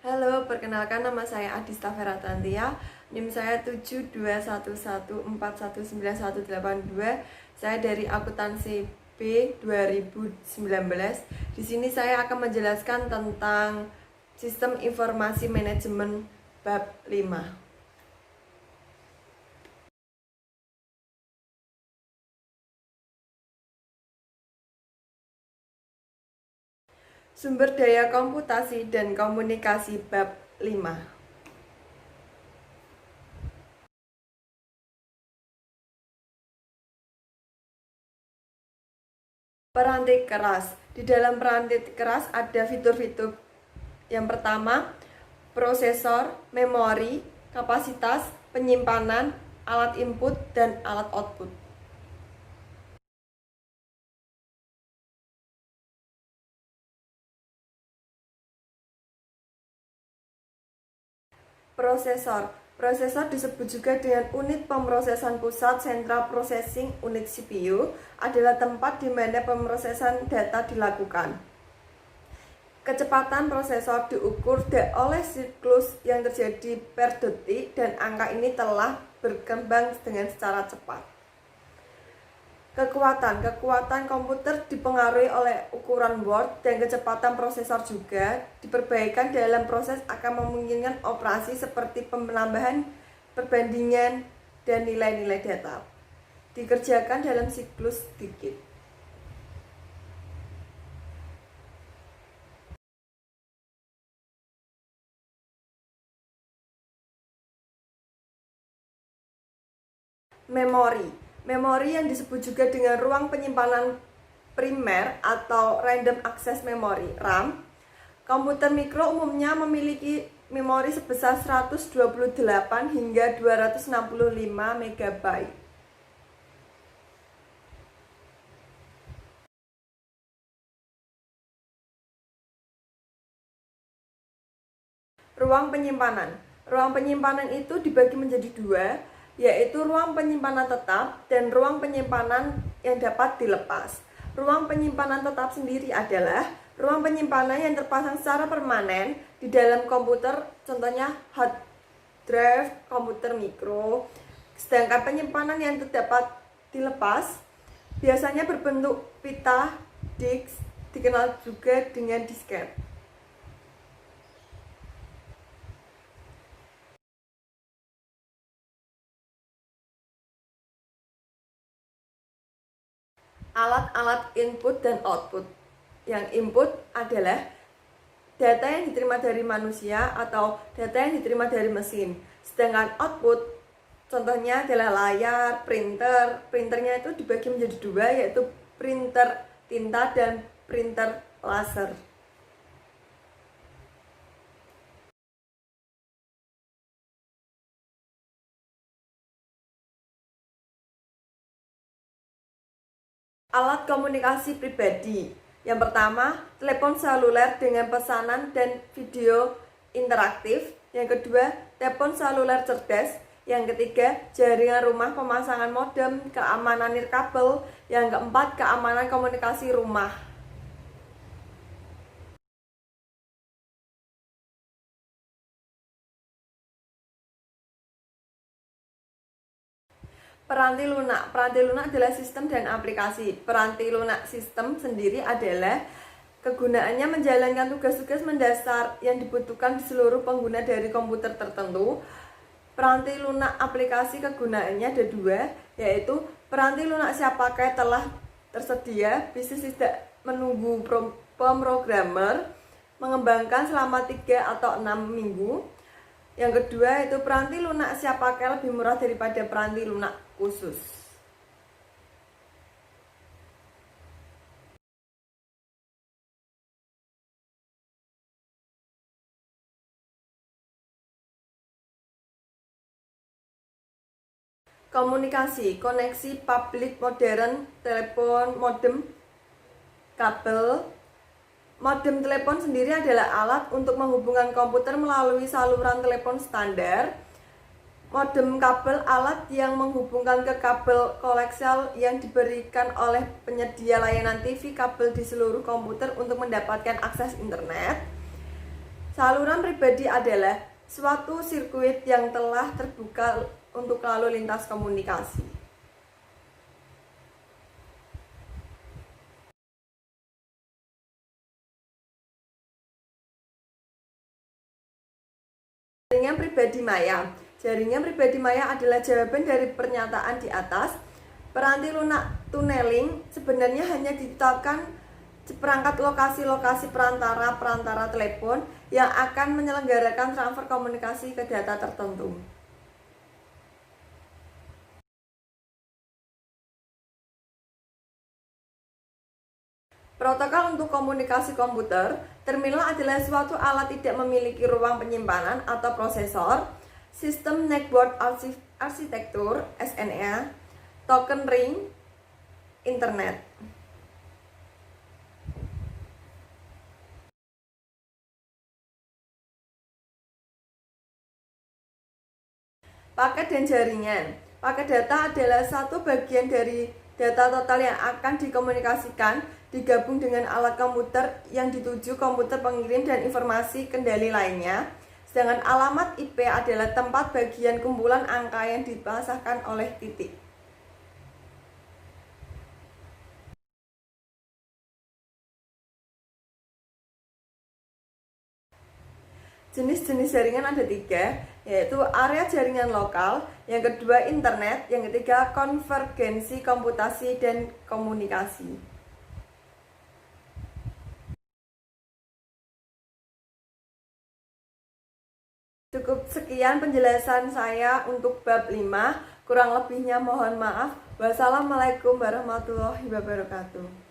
Halo, perkenalkan nama saya Adista Feratantia. NIM saya 721114198182. Saya dari akuntansi B 2019. Di sini saya akan menjelaskan tentang sistem informasi manajemen bab 5. Sumber daya komputasi dan komunikasi bab 5. Peranti keras. Di dalam peranti keras ada fitur-fitur. Yang pertama, prosesor, memori, kapasitas, penyimpanan, alat input, dan alat output. Prosesor. Prosesor disebut juga dengan unit pemrosesan pusat. Central Processing Unit CPU adalah tempat di mana pemrosesan data dilakukan. Kecepatan prosesor diukur oleh siklus yang terjadi per detik, dan angka ini telah berkembang dengan secara cepat. Kekuatan komputer dipengaruhi oleh ukuran Word, dan kecepatan prosesor juga diperbaikan dalam proses akan memungkinkan operasi seperti penambahan, perbandingan, dan nilai-nilai data dikerjakan dalam siklus sedikit. Memori yang disebut juga dengan ruang penyimpanan primer atau Random Access Memory (RAM). Komputer mikro umumnya memiliki memori sebesar 128 hingga 265 MB. Ruang penyimpanan itu dibagi menjadi dua, yaitu ruang penyimpanan tetap dan ruang penyimpanan yang dapat dilepas. Ruang penyimpanan tetap sendiri adalah ruang penyimpanan yang terpasang secara permanen di dalam komputer, contohnya hard drive komputer mikro. Sedangkan penyimpanan yang dapat dilepas biasanya berbentuk pita disk, dikenal juga dengan disket. Alat-alat input dan output. Yang input adalah data yang diterima dari manusia atau data yang diterima dari mesin. Sedangkan output contohnya adalah layar, printer. Printernya itu dibagi menjadi dua, yaitu printer tinta dan printer laser. Alat komunikasi pribadi. Yang pertama, telepon seluler dengan pesanan dan video interaktif. Yang kedua, telepon seluler cerdas. Yang ketiga, jaringan rumah pemasangan modem, keamanan nirkabel. Yang keempat, keamanan komunikasi rumah. Peranti lunak. Peranti lunak adalah sistem dan aplikasi. Peranti lunak sistem sendiri adalah kegunaannya menjalankan tugas-tugas mendasar yang dibutuhkan di seluruh pengguna dari komputer tertentu. Peranti lunak aplikasi kegunaannya ada dua, yaitu peranti lunak siap pakai telah tersedia, bisnis tidak menunggu pemrogramer, mengembangkan selama 3 atau 6 minggu. Yang kedua itu peranti lunak siap pakai lebih murah daripada peranti lunak khusus. Komunikasi, koneksi publik modern, telepon, modem, kabel. Modem telepon sendiri adalah alat untuk menghubungkan komputer melalui saluran telepon standar. Modem kabel alat yang menghubungkan ke kabel koaksial yang diberikan oleh penyedia layanan TV kabel di seluruh komputer untuk mendapatkan akses internet. Saluran pribadi adalah suatu sirkuit yang telah terbuka untuk lalu lintas komunikasi. Jaringan pribadi maya. Jaringan pribadi maya adalah jawaban dari pernyataan di atas. Peranti lunak tunneling sebenarnya hanya ditetapkan seperangkat lokasi-lokasi perantara telepon yang akan menyelenggarakan transfer komunikasi ke data tertentu. Protokol untuk komunikasi komputer, terminal adalah suatu alat tidak memiliki ruang penyimpanan atau prosesor, sistem network arsitektur (SNA), token ring, internet. Paket dan jaringan. Paket data adalah satu bagian dari data total yang akan dikomunikasikan, digabung dengan alat komputer yang dituju komputer pengirim dan informasi kendali lainnya. Sedangkan alamat IP adalah tempat bagian kumpulan angka yang dipasahkan oleh titik. Jenis-jenis jaringan ada 3, yaitu area jaringan lokal, yang kedua internet, yang ketiga konvergensi komputasi dan komunikasi. Cukup sekian penjelasan saya untuk bab 5, kurang lebihnya mohon maaf. Wassalamualaikum warahmatullahi wabarakatuh.